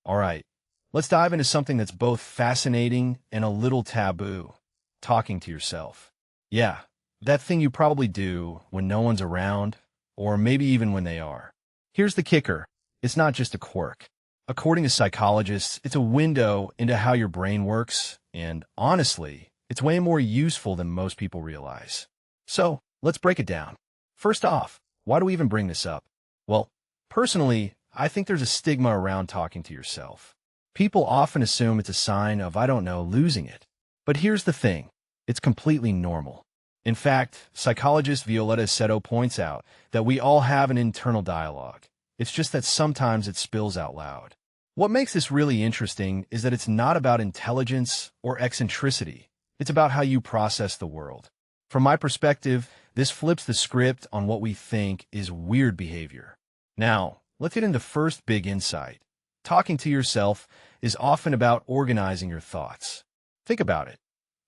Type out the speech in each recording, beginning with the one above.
All right, let's dive into something that's both fascinating and a little taboo: talking to yourself. Yeah, that thing you probably do when no one's around, or maybe even when they are. Here's the kicker: it's not just a quirk. According to psychologists, it's a window into how your brain works, and honestly, it's way more useful than most people realize. So, let's break it down. First off, why do we even bring this up? Well, personally, I think there's a stigma around talking to yourself. People often assume it's a sign of, I don't know, losing it. But here's the thing: it's completely normal. In fact, psychologist Violetta Seto points out that we all have an internal dialogue. It's just that sometimes it spills out loud. What makes this really interesting is that it's not about intelligence or eccentricity. It's about how you process the world. From my perspective, this flips the script on what we think is weird behavior. Now, let's get into first big insight. Talking to yourself is often about organizing your thoughts. Think about it.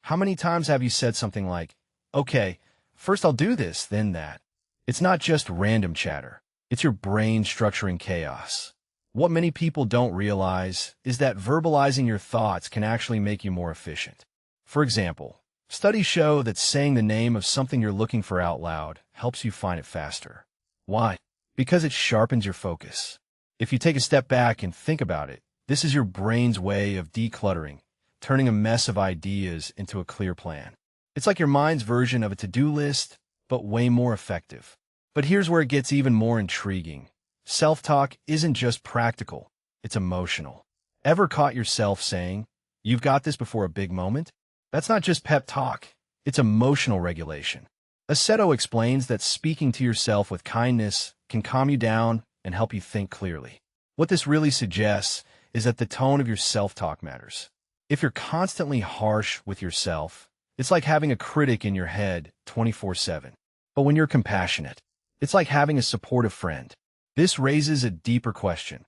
How many times have you said something like, "Okay, first I'll do this, then that"? It's not just random chatter. It's your brain structuring chaos. What many people don't realize is that verbalizing your thoughts can actually make you more efficient. For example, studies show that saying the name of something you're looking for out loud helps you find it faster. Why? Because it sharpens your focus. If you take a step back and think about it, this is your brain's way of decluttering, turning a mess of ideas into a clear plan. It's like your mind's version of a to-do list, but way more effective. But here's where it gets even more intriguing. Self-talk isn't just practical, it's emotional. Ever caught yourself saying, "You've got this," before a big moment? That's not just pep talk, it's emotional regulation. Aceto explains that speaking to yourself with kindness can calm you down and help you think clearly. What this really suggests is that the tone of your self-talk matters. If you're constantly harsh with yourself, it's like having a critic in your head 24/7. But when you're compassionate, it's like having a supportive friend. This raises a deeper question.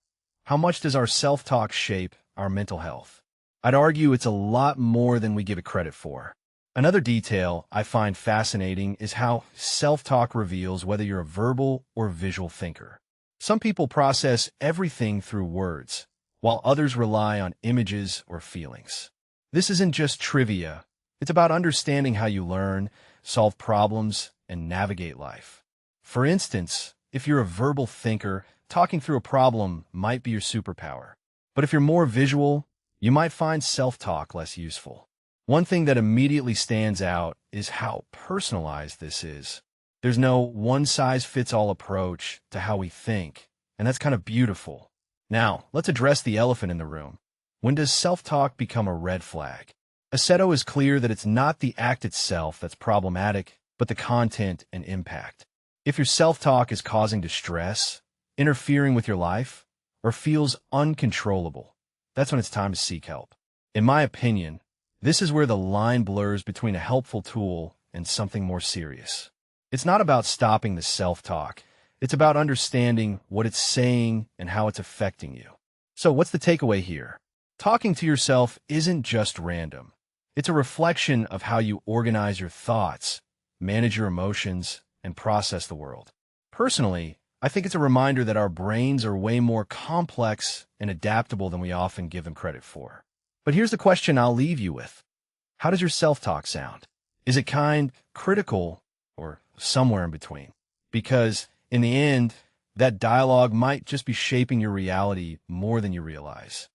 How much does our self-talk shape our mental health? I'd argue it's a lot more than we give it credit for. Another detail I find fascinating is how self-talk reveals whether you're a verbal or visual thinker. Some people process everything through words, while others rely on images or feelings. This isn't just trivia. It's about understanding how you learn, solve problems, and navigate life. For instance, if you're a verbal thinker, talking through a problem might be your superpower. But if you're more visual, you might find self-talk less useful. One thing that immediately stands out is how personalized this is. There's no one-size-fits-all approach to how we think, and that's kind of beautiful. Now, let's address the elephant in the room. When does self-talk become a red flag? Aceto is clear that it's not the act itself that's problematic, but the content and impact. If your self-talk is causing distress, interfering with your life, or feels uncontrollable, that's when it's time to seek help. In my opinion, this is where the line blurs between a helpful tool and something more serious. It's not about stopping the self-talk. It's about understanding what it's saying and how it's affecting you. So what's the takeaway here? Talking to yourself isn't just random. It's a reflection of how you organize your thoughts, manage your emotions, and process the world. Personally, I think it's a reminder that our brains are way more complex and adaptable than we often give them credit for. But here's the question I'll leave you with. How does your self-talk sound? Is it kind, critical, or somewhere in between? Because in the end, that dialogue might just be shaping your reality more than you realize.